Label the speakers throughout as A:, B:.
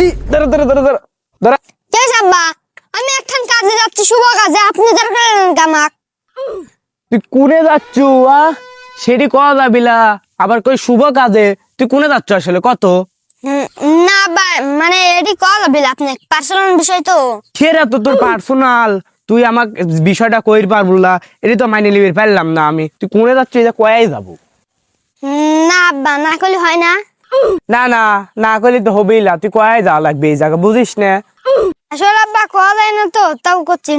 A: এই দাঁড়া দাঁড়া দাঁড়া দাঁড়া দাঁড়া।
B: কে আব্বা? আমি একখান কাজে যাচ্ছি, শুভ কাজে। আপনি দরকার কামাক।
A: তুই কোনে যাচ্ছু? সেটি কয়া যাবিলা, আবার কই শুভ কাজে। তুই কোনে যাচ্ছ আসলে কত?
B: না আব্বা, মানে এটি কল বিল আপনি পার্সোনাল বিষয় তো।
A: সেরা তো তোর পার্সোনাল, তুই আমাক বিষয়টা কইর পারবো না, এটি তো মাইনে লিবির পারলাম না আমি। তুই কোনে যাচ্ছ এটা কয়াই যাবো।
B: না আব্বা, না করলে হয় না।
A: না না না করলে তো হবেই না, তুই কয়াই যাওয়া লাগবে এই জায়গা, বুঝিস না?
B: আসলে আব্বা কল যায় না তো, তাও করছি।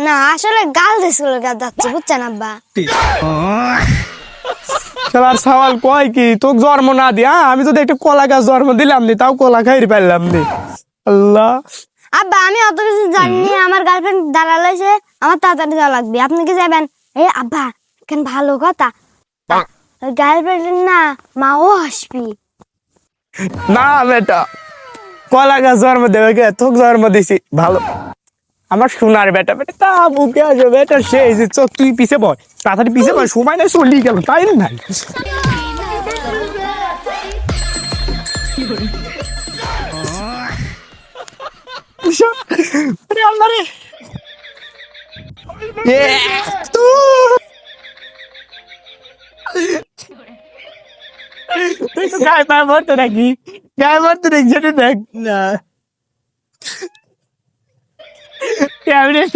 B: না আসলে গাল দিছিল যাচ্ছে, বুঝছেন আব্বা।
A: শালার সওয়াল কয় কি তোকে জন্ম না দিয়া আমি যদি একটা কলা গাছ জন্ম দিলাম নি, তাও কলা খাইতে পারলাম নি। আল্লাহ।
B: আব্বা আমি অত কিছু জানি না, আমার গার্লফ্রেন্ড দাঁড়ালাইছে, আমার তাড়াতাড়ি যাওয়া লাগবে। আপনি কি যাবেন? এই আব্বা কেন ভালো কথা, গার্লফ্রেন্ড না মাও আসবি।
A: না বেটা, কলা গাছ জন্ম দেবে কে? তোকে জন্ম দিছি ভালো, আমার সোনার বেটা। বেটা তা বুকে আসবে বেটা, সেই যে চোখ, তুই পিছে বয়, তাড়াতাড়ি পিছে বয়, সময় নাই, চলি গেল তাই না? আরে আল্লাহ রে। তুই তো গায়ে পায়ে মরতো নাকি? গায়ে মরতো নাকি সেটা দেখ না। ক্যাবিনেট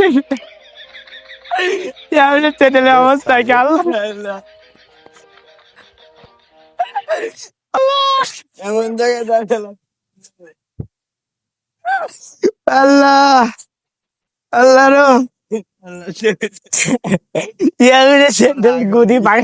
A: চ্যানেলের অবস্থা কি আল্লাহ আল্লাহ। এমন জায়গায় দাঁড়ালাম। আল্লাহ আল্লাহ রো। ক্যাবিনেট চ্যানেল গদি পায়।